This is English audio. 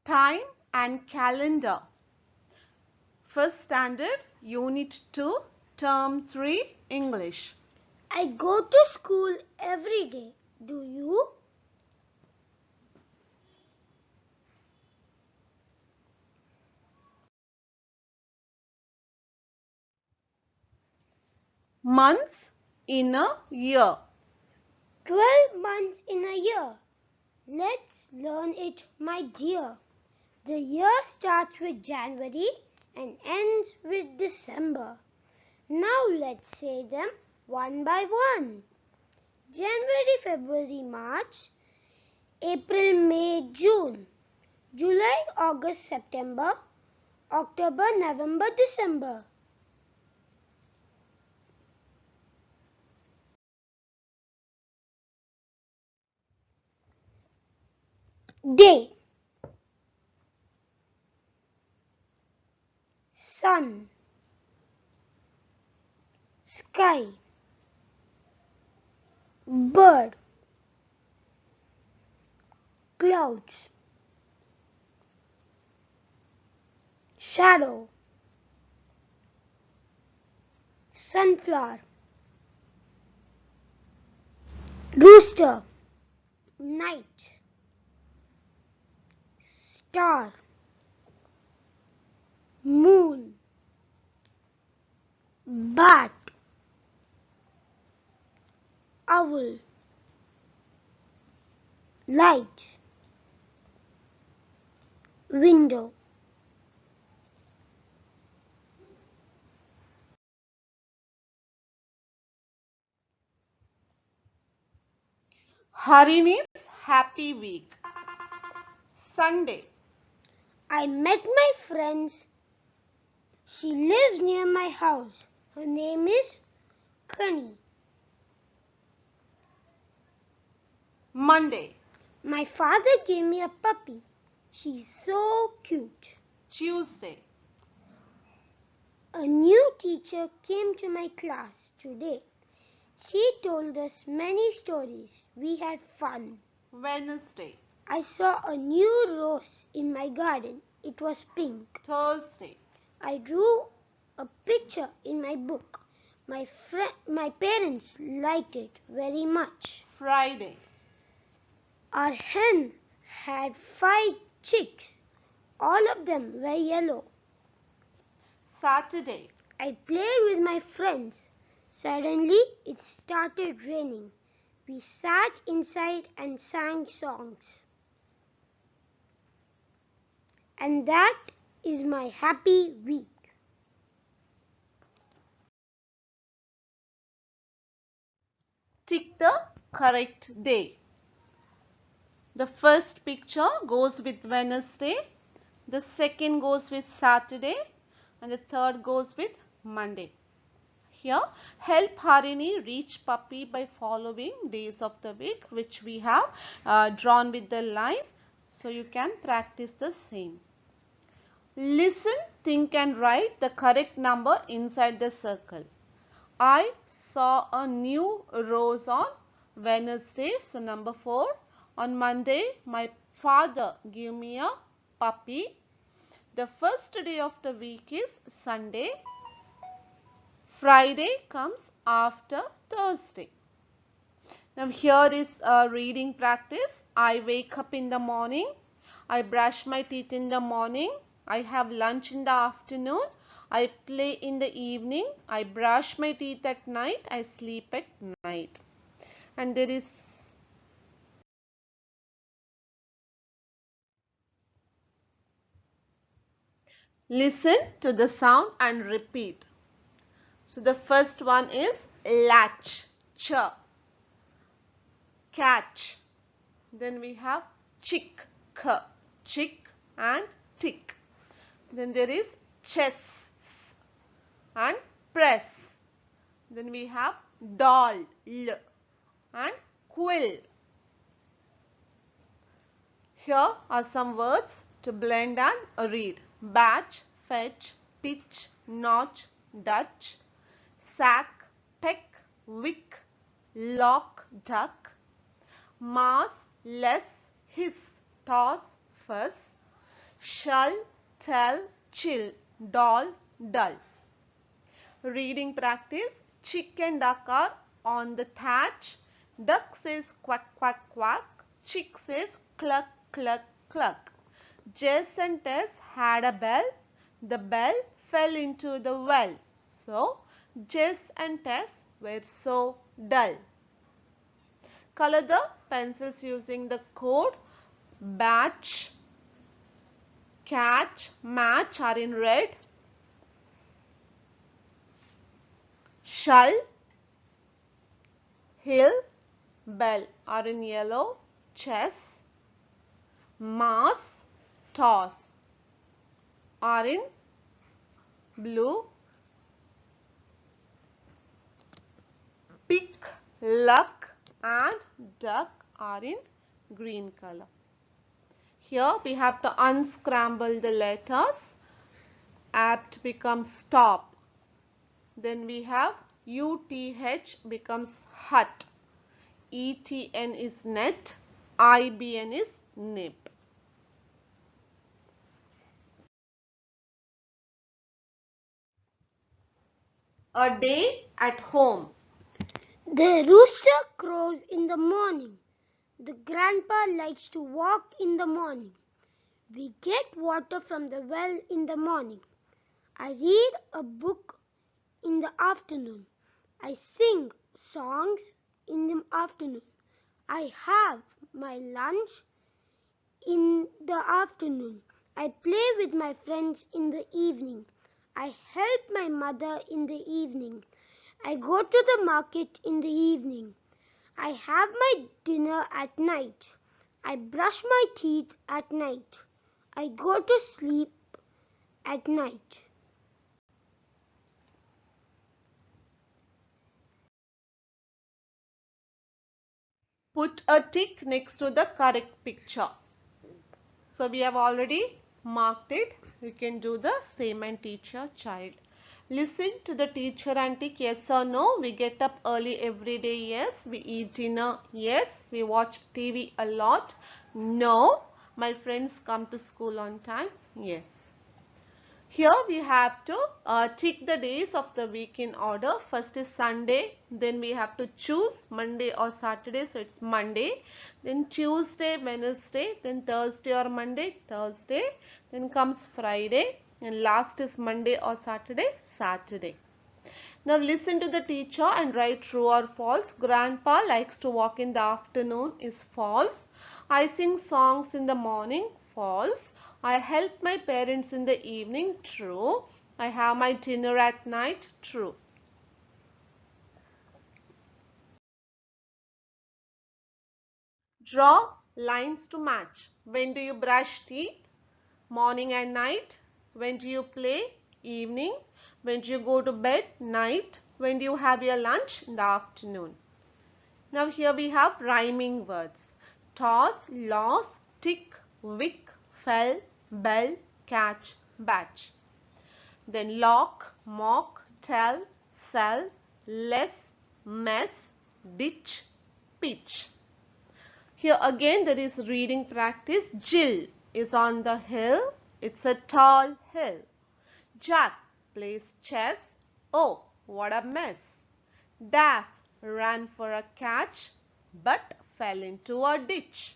Time and calendar. First standard, Unit 2, Term 3, English. I go to school every day. Do you? Months in a year. 12 months in a year. Let's learn it, my dear. The year starts with January and ends with December. Now let's say them one by one. January, February, March, April, May, June, July, August, September, October, November, December. Day. Sun, sky, bird, clouds, shadow, sunflower, rooster, night, star, moon, bat, owl, light, window. Harini's Happy Week. Sunday. I met my friends. She lives near my house. Her name is Kani. Monday. My father gave me a puppy. She's so cute. Tuesday. A new teacher came to my class today. She told us many stories. We had fun. Wednesday. I saw a new rose in my garden. It was pink. Thursday. I drew a picture in my book. My parents liked it very much. Friday. Our hen had 5 chicks. All of them were yellow. Saturday. I played with my friends. Suddenly it started raining. We sat inside and sang songs. And that is my happy week. Tick the correct day. The first picture goes with Wednesday, the second goes with Saturday, and the third goes with Monday. Here, help Harini reach puppy by following days of the week which we have drawn with the line. So you can practice the same. Listen, think and write the correct number inside the circle. I saw a new rose on Wednesday, so number 4. On Monday, my father gave me a puppy. The first day of the week is Sunday. Friday comes after Thursday. Now here is a reading practice. I wake up in the morning. I brush my teeth in the morning. I have lunch in the afternoon. I play in the evening. I brush my teeth at night. I sleep at night. And there is listen to the sound and repeat. So the first one is latch, ch, catch. Then we have chick, k, chick and tick. Then there is chess and press. Then we have doll, l, and quill. Here are some words to blend and read. Batch, fetch, pitch, notch, Dutch, sack, peck, wick, lock, duck, mass, less, hiss, toss, fuss, Shall, tell, chill, doll, dull. Reading practice. Chick and duck are on the thatch. Duck says quack, quack, quack. Chick says cluck, cluck, cluck. Jess and Tess had a bell. The bell fell into the well. So, Jess and Tess were so dull. Color the pencils using the code. Batch, catch, match are in red. Shall, hill, bell are in yellow. Chess, mass, toss are in blue. Pick, luck and duck are in green color. Here we have to unscramble the letters. Apt becomes stop. Then we have UTH becomes hut. ETN is net. IBN is nib. A day at home. The rooster crows in the morning. The grandpa likes to walk in the morning. We get water from the well in the morning. I read a book in the afternoon. I sing songs in the afternoon. I have my lunch in the afternoon. I play with my friends in the evening. I help my mother in the evening. I go to the market in the evening. I have my dinner at night. I brush my teeth at night. I go to sleep at night. Put a tick next to the correct picture. So we have already marked it. You can do the same and teach your child. Listen to the teacher and tick yes or no. We get up early every day. Yes. We eat dinner. Yes. We watch TV a lot. No. My friends come to school on time. Yes. Here we have to tick the days of the week in order. First is Sunday. Then we have to choose Monday or Saturday. So it's Monday. Then Tuesday, Wednesday. Then Thursday or Monday, Thursday. Then comes Friday. And last is Monday or Saturday, Saturday. Now listen to the teacher and write true or false. Grandpa likes to walk in the afternoon is false. I sing songs in the morning, false. I help my parents in the evening, true. I have my dinner at night, true. Draw lines to match. When do you brush teeth? Morning and night. When do you play? Evening. When do you go to bed? Night. When do you have your lunch? In the afternoon. Now here we have rhyming words. Toss, loss, tick, wick, fell, bell, catch, batch. Then lock, mock, tell, sell, less, mess, ditch, pitch. Here again there is reading practice. Jill is on the hill. It's a tall hill. Jack plays chess. Oh, what a mess. Daff ran for a catch but fell into a ditch.